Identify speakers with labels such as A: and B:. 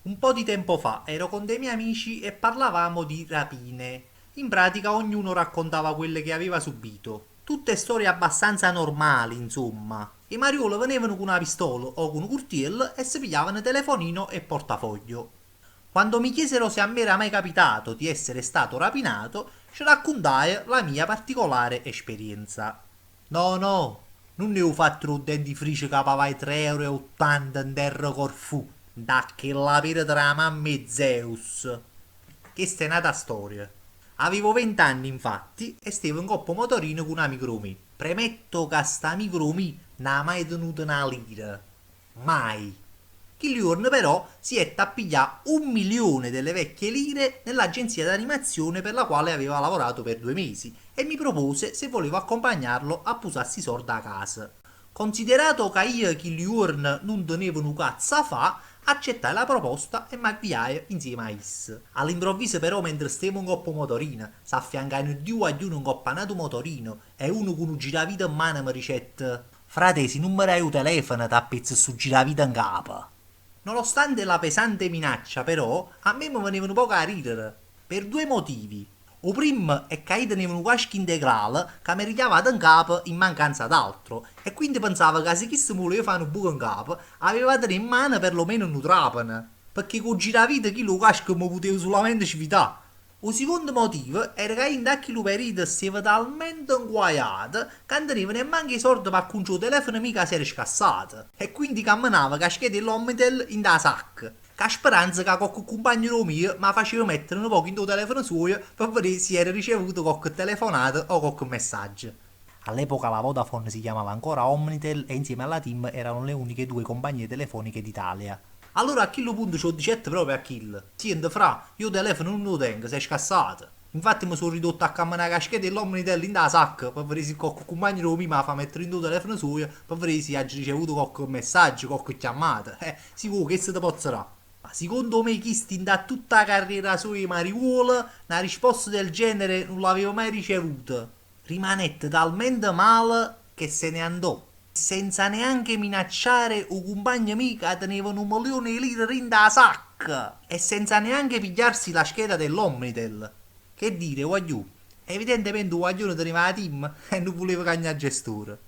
A: Un po' di tempo fa ero con dei miei amici e parlavamo di rapine. In pratica ognuno raccontava quelle che aveva subito. Tutte storie abbastanza normali, insomma. I mariuoli venivano con una pistola o con un curtiello e si pigliavano telefonino e portafoglio. Quando mi chiesero se a me era mai capitato di essere stato rapinato, ci raccontai la mia particolare esperienza. No, no, non ne ho fatto un dentifricio che pagava 3,80 euro in terra Corfù, da che la per tra mamma e Zeus. Questa è nata storia. Avevo 20 anni infatti e stavo in coppa motorino con un amico mio. Premetto che sta amico mio non ha mai tenuto una lira. Mai. Killiorn però si è tappigliato 1 milione delle vecchie lire nell'agenzia d'animazione per la quale aveva lavorato per 2 mesi e mi propose se volevo accompagnarlo a pusarsi i soldi a casa. Considerato che io Killiorn non tenevo un cazzo a fa, accettai la proposta e mi avviai insieme a Is. All'improvviso però mentre stavo in coppa motorina, si affiancano due a uno in coppanato motorino e uno con un giravita in mano mi ricette «Frate, se non mi dai il telefono ti appezzo su giravita in capo». Nonostante la pesante minaccia, però, a me mi venivano poco a ridere. Per due motivi. Il primo è che io tenevo un casco integrale che mi richiamava in capo in mancanza d'altro. E quindi pensavo che se chi si voleva fare un buco in capo, aveva da tenere in mano perlomeno un trapano. Perché con giravita chi lo casco mi potevo solamente svitare. Il secondo motivo era che in tacchi periodo stava talmente inguaiato che non teneva nemmeno i soldi per comprare il telefono mica si era scassato. E quindi camminava caschetto dell'Omnitel in da sacca. Che speranza che qualche compagno mio mi faceva mettere un po' in tuo telefono suo per vedere se era ricevuto qualche telefonata o qualche messaggio. All'epoca la Vodafone si chiamava ancora Omnitel e insieme alla Team erano le uniche due compagnie telefoniche d'Italia. Allora a quello punto ci ho detto proprio a kill. Senti fra, io il telefono non lo tengo, sei scassato. Infatti mi sono ridotto a camminare la caschetta dell'Omnitel in da sacca per vedere se qualche compagno mio mi fa mettere in tuo telefono suo per vedere se ha ricevuto qualche messaggio, qualche chiamata. Sicuro che se te pozzerà. Ma secondo me chi da tutta la carriera sua di mariuola, una risposta del genere non l'avevo mai ricevuta. Rimanette talmente male che se ne andò. Senza neanche minacciare un compagno amico che teneva 1 milione di lire in da sacca. E senza neanche pigliarsi la scheda dell'Omnitel. Che dire, guagliù? Evidentemente un guaglione teneva la team e non voleva cagnare gestore.